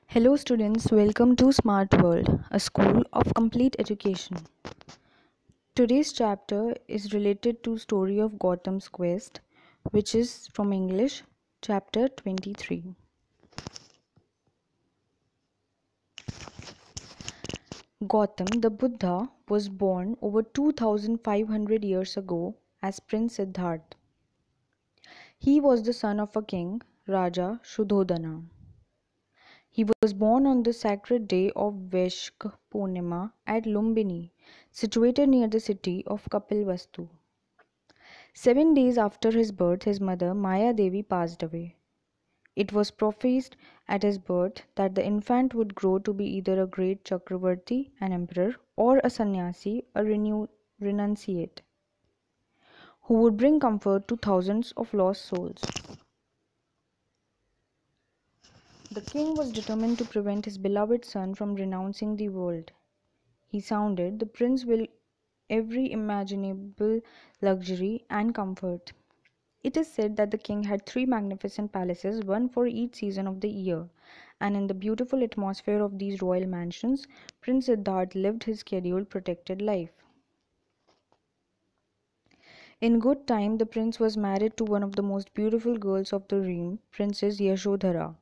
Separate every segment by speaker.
Speaker 1: Hello students, welcome to Smart World, a school of complete education. Today's chapter is related to story of Gautam's quest, which is from English, chapter 23. Gautam the Buddha was born over 2500 years ago as Prince Siddhartha. He was the son of a king, Raja Shuddhodana. He was born on the sacred day of Vaishak Purnima at Lumbini, situated near the city of Kapilvastu. 7 days after his birth, his mother Maya Devi passed away. It was prophesied at his birth that the infant would grow to be either a great Chakravarti, an emperor, or a sannyasi, a renunciate, who would bring comfort to thousands of lost souls. The king was determined to prevent his beloved son from renouncing the world. He sounded the prince will every imaginable luxury and comfort. It is said that the king had 3 magnificent palaces, one for each season of the year, and in the beautiful atmosphere of these royal mansions, Prince Siddhartha lived his scheduled protected life. In good time, the prince was married to one of the most beautiful girls of the realm, Princess Yashodhara,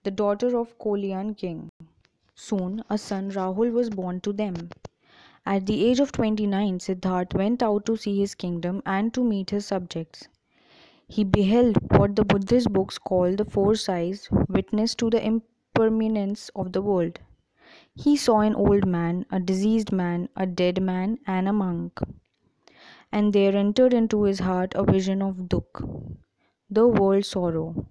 Speaker 1: the daughter of Kolian king. Soon, a son Rahul was born to them. At the age of 29, Siddhartha went out to see his kingdom and to meet his subjects. He beheld what the Buddhist books call the 4 sighs, witness to the impermanence of the world. He saw an old man, a diseased man, a dead man, and a monk. And there entered into his heart a vision of Dukh, the world sorrow.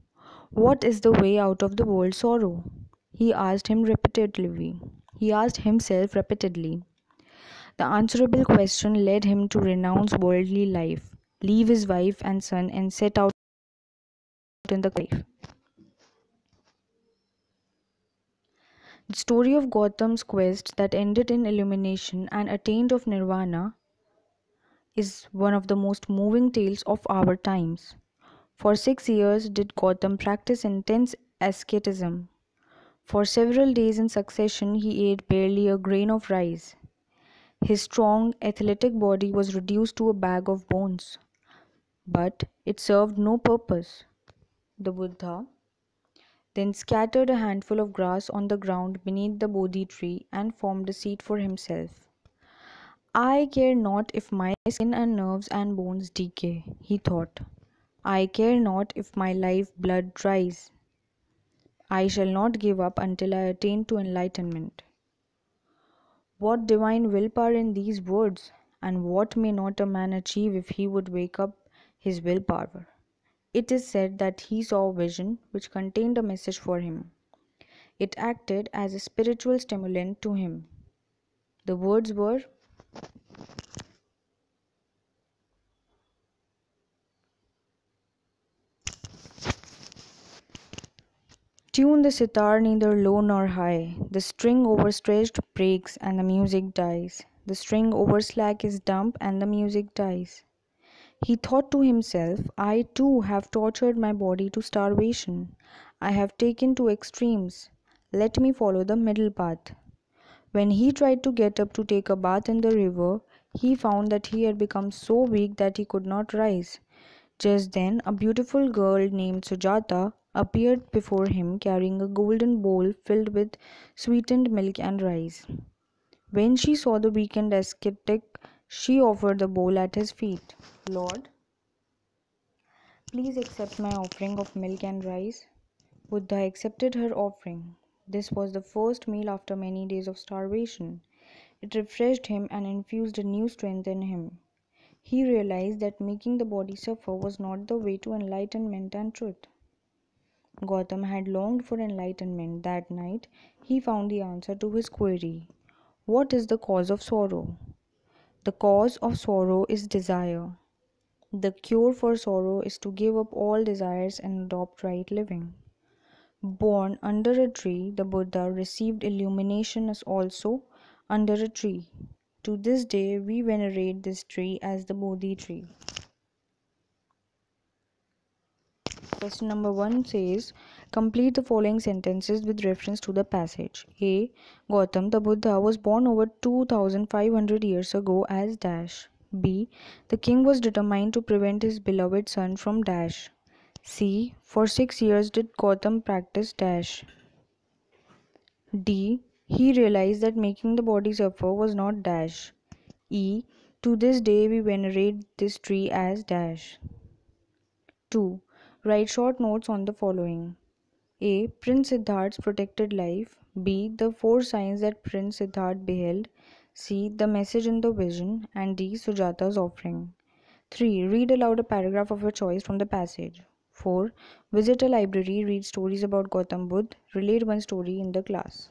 Speaker 1: What is the way out of the world sorrow? He asked himself repeatedly. The answerable question led him to renounce worldly life, leave his wife and son, and set out in the life. The story of Gautam's quest that ended in illumination and attained of nirvana is one of the most moving tales of our times. For 6 years did Gautam practice intense asceticism. For several days in succession he ate barely a grain of rice. His strong, athletic body was reduced to a bag of bones. But it served no purpose. The Buddha then scattered a handful of grass on the ground beneath the Bodhi tree and formed a seat for himself. I care not if my skin and nerves and bones decay, he thought. I care not if my life blood dries. I shall not give up until I attain to enlightenment. What divine willpower in these words, and what may not a man achieve if he would wake up his willpower? It is said that he saw a vision which contained a message for him. It acted as a spiritual stimulant to him. The words were, "Tune the sitar neither low nor high. The string overstretched breaks and the music dies. The string overslack is dumb and the music dies." He thought to himself, I too have tortured my body to starvation. I have taken to extremes. Let me follow the middle path. When he tried to get up to take a bath in the river, he found that he had become so weak that he could not rise. Just then, a beautiful girl named Sujata appeared before him carrying a golden bowl filled with sweetened milk and rice. When she saw the weakened ascetic, she offered the bowl at his feet. Lord, please accept my offering of milk and rice. Buddha accepted her offering. This was the first meal after many days of starvation. It refreshed him and infused a new strength in him. He realized that making the body suffer was not the way to enlightenment and truth. Gautam had longed for enlightenment. That night, he found the answer to his query. What is the cause of sorrow? The cause of sorrow is desire. The cure for sorrow is to give up all desires and adopt right living. Born under a tree, the Buddha received illumination as also under a tree. To this day, we venerate this tree as the Bodhi tree. Question number 1 says, complete the following sentences with reference to the passage. A. Gautam the Buddha was born over 2500 years ago as dash. B. The king was determined to prevent his beloved son from dash. C. For 6 years did Gautam practice dash. D. He realized that making the body suffer was not dash. E. To this day we venerate this tree as dash. 2. Write short notes on the following. A. Prince Siddharth's protected life. B. The 4 signs that Prince Siddharth beheld. C. The message in the vision. And D. Sujata's offering. 3. Read aloud a paragraph of your choice from the passage. 4. Visit a library, read stories about Gautam Buddha, relate one story in the class.